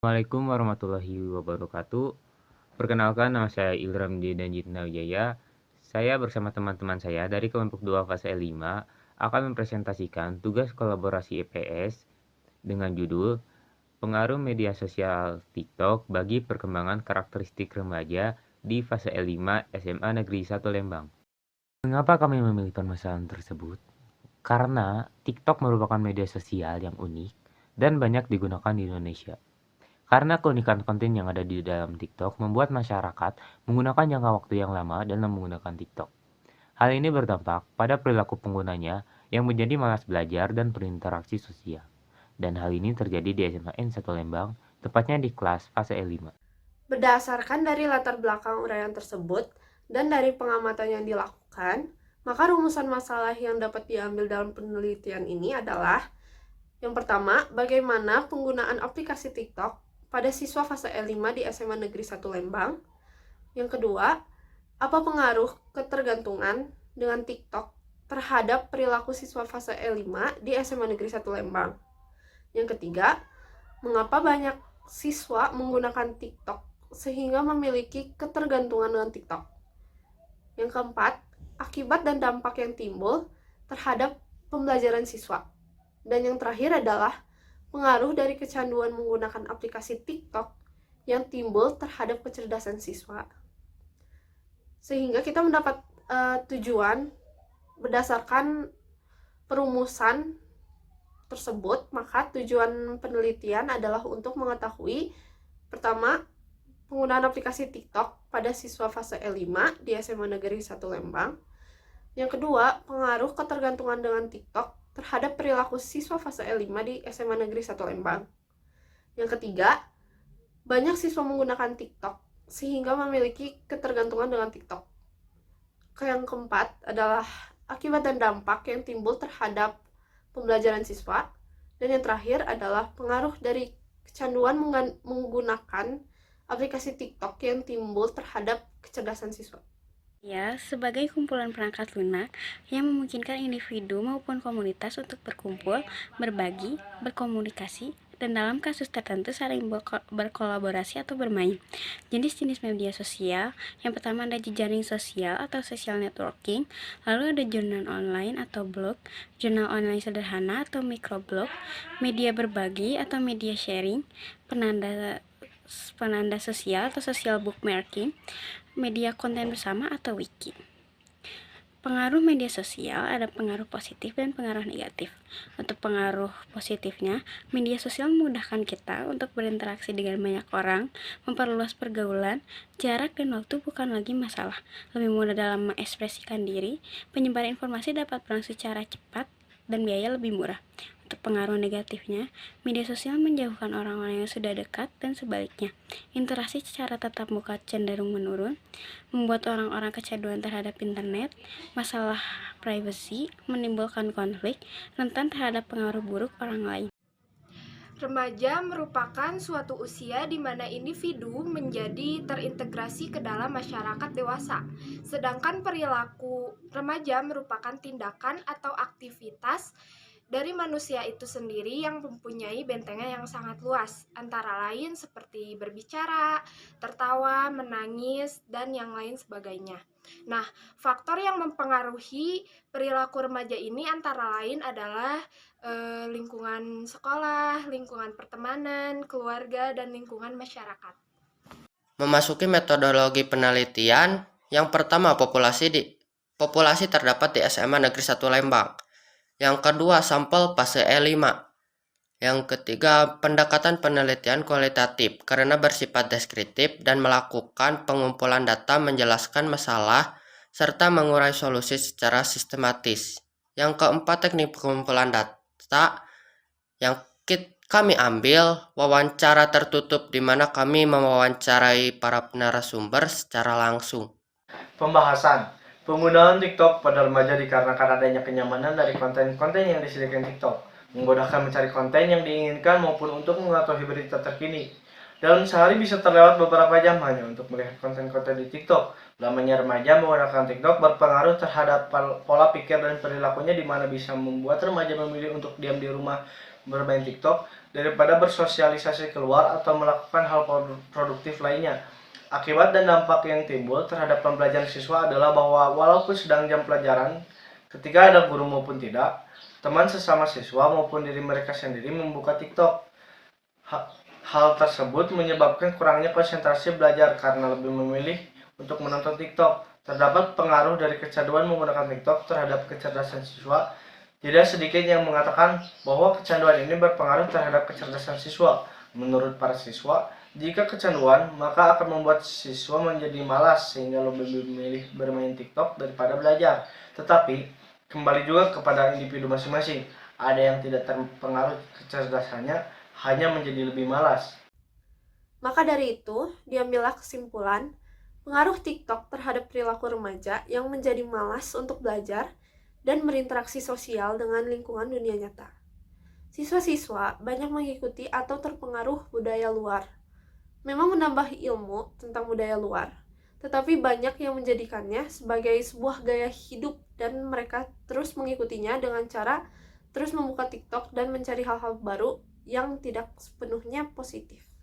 Assalamualaikum warahmatullahi wabarakatuh. Perkenalkan, nama saya Ilham Danjitna Wijaya. Saya bersama teman-teman saya dari kelompok 2 fase 5 akan mempresentasikan tugas kolaborasi EPS dengan judul Pengaruh Media Sosial TikTok bagi Perkembangan Karakteristik Remaja di Fase L5 SMA Negeri 1 Lembang. Mengapa kami memilih permasalahan tersebut? Karena TikTok merupakan media sosial yang unik dan banyak digunakan di Indonesia. Karena keunikan konten yang ada di dalam TikTok membuat masyarakat menggunakan jangka waktu yang lama dalam menggunakan TikTok. Hal ini berdampak pada perilaku penggunanya yang menjadi malas belajar dan berinteraksi sosial. Dan hal ini terjadi di SMA N1 Lembang, tepatnya di kelas fase E5. Berdasarkan dari latar belakang uraian tersebut dan dari pengamatan yang dilakukan, maka rumusan masalah yang dapat diambil dalam penelitian ini adalah: yang pertama, bagaimana penggunaan aplikasi TikTok pada siswa fase E5 di SMA Negeri 1 Lembang. Yang kedua, apa pengaruh ketergantungan dengan TikTok terhadap perilaku siswa fase E5 di SMA Negeri 1 Lembang. Yang ketiga, mengapa banyak siswa menggunakan TikTok sehingga memiliki ketergantungan dengan TikTok. Yang keempat, akibat dan dampak yang timbul terhadap pembelajaran siswa. Dan yang terakhir adalah pengaruh dari kecanduan menggunakan aplikasi TikTok yang timbul terhadap kecerdasan siswa. Sehingga kita mendapat tujuan berdasarkan perumusan tersebut, maka tujuan penelitian adalah untuk mengetahui: pertama, penggunaan aplikasi TikTok pada siswa fase E5 di SMA Negeri 1 Lembang. Yang kedua, pengaruh ketergantungan dengan TikTok terhadap perilaku siswa fase E5 di SMA Negeri 1 Lembang. Yang ketiga, banyak siswa menggunakan TikTok sehingga memiliki ketergantungan dengan TikTok. Yang keempat adalah akibat dan dampak yang timbul terhadap pembelajaran siswa. Dan yang terakhir adalah pengaruh dari kecanduan menggunakan aplikasi TikTok yang timbul terhadap kecerdasan siswa. Ya, sebagai kumpulan perangkat lunak yang memungkinkan individu maupun komunitas untuk berkumpul, berbagi, berkomunikasi, dan dalam kasus tertentu saling berkolaborasi atau bermain. Jenis-jenis media sosial, yang pertama ada jejaring sosial atau social networking, lalu ada jurnal online atau blog, jurnal online sederhana atau microblog, media berbagi atau media sharing, penanda sosial atau social bookmarking, media konten bersama atau wiki. Pengaruh media sosial ada pengaruh positif dan pengaruh negatif. Untuk pengaruh positifnya, media sosial memudahkan kita untuk berinteraksi dengan banyak orang, memperluas pergaulan, jarak dan waktu bukan lagi masalah, lebih mudah dalam mengekspresikan diri, penyebaran informasi dapat berlangsung secara cepat, dan biaya lebih murah. Untuk pengaruh negatifnya, media sosial menjauhkan orang-orang yang sudah dekat dan sebaliknya. Interaksi secara tatap muka cenderung menurun, membuat orang-orang kecanduan terhadap internet, masalah privasi, menimbulkan konflik, rentan terhadap pengaruh buruk orang lain. Remaja merupakan suatu usia di mana individu menjadi terintegrasi ke dalam masyarakat dewasa. Sedangkan perilaku remaja merupakan tindakan atau aktivitas dari manusia itu sendiri yang mempunyai bentengan yang sangat luas, antara lain seperti berbicara, tertawa, menangis, dan yang lain sebagainya. Nah, faktor yang mempengaruhi perilaku remaja ini antara lain adalah lingkungan sekolah, lingkungan pertemanan, keluarga, dan lingkungan masyarakat. Memasuki metodologi penelitian, yang pertama populasi terdapat di SMA Negeri 1 Lembang. Yang kedua, sampel fase E5. Yang ketiga, pendekatan penelitian kualitatif karena bersifat deskriptif dan melakukan pengumpulan data menjelaskan masalah serta mengurai solusi secara sistematis. Yang keempat, teknik pengumpulan data yang kami ambil wawancara tertutup di mana kami mewawancarai para narasumber secara langsung. Pembahasan penggunaan TikTok pada remaja dikarenakan adanya kenyamanan dari konten-konten yang disediakan TikTok, memudahkan mencari konten yang diinginkan maupun untuk mengetahui berita terkini. Dalam sehari bisa terlewat beberapa jam hanya untuk melihat konten-konten di TikTok. Lamanya remaja menggunakan TikTok berpengaruh terhadap pola pikir dan perilakunya, di mana bisa membuat remaja memilih untuk diam di rumah bermain TikTok daripada bersosialisasi keluar atau melakukan hal produktif lainnya. Akibat dan dampak yang timbul terhadap pembelajaran siswa adalah bahwa walaupun sedang jam pelajaran, ketika ada guru maupun tidak, teman sesama siswa maupun diri mereka sendiri membuka TikTok. Hal tersebut menyebabkan kurangnya konsentrasi belajar karena lebih memilih untuk menonton TikTok. Terdapat pengaruh dari kecanduan menggunakan TikTok terhadap kecerdasan siswa. Tidak sedikit yang mengatakan bahwa kecanduan ini berpengaruh terhadap kecerdasan siswa. Menurut para siswa, jika kecanduan, maka akan membuat siswa menjadi malas sehingga lebih memilih bermain TikTok daripada belajar. Tetapi, kembali juga kepada individu masing-masing. Ada yang tidak terpengaruh kecerdasannya, hanya menjadi lebih malas. Maka dari itu, diambillah kesimpulan, pengaruh TikTok terhadap perilaku remaja yang menjadi malas untuk belajar dan berinteraksi sosial dengan lingkungan dunia nyata. Siswa-siswa banyak mengikuti atau terpengaruh budaya luar. Memang menambah ilmu tentang budaya luar, tetapi banyak yang menjadikannya sebagai sebuah gaya hidup dan mereka terus mengikutinya dengan cara terus membuka TikTok dan mencari hal-hal baru yang tidak sepenuhnya positif.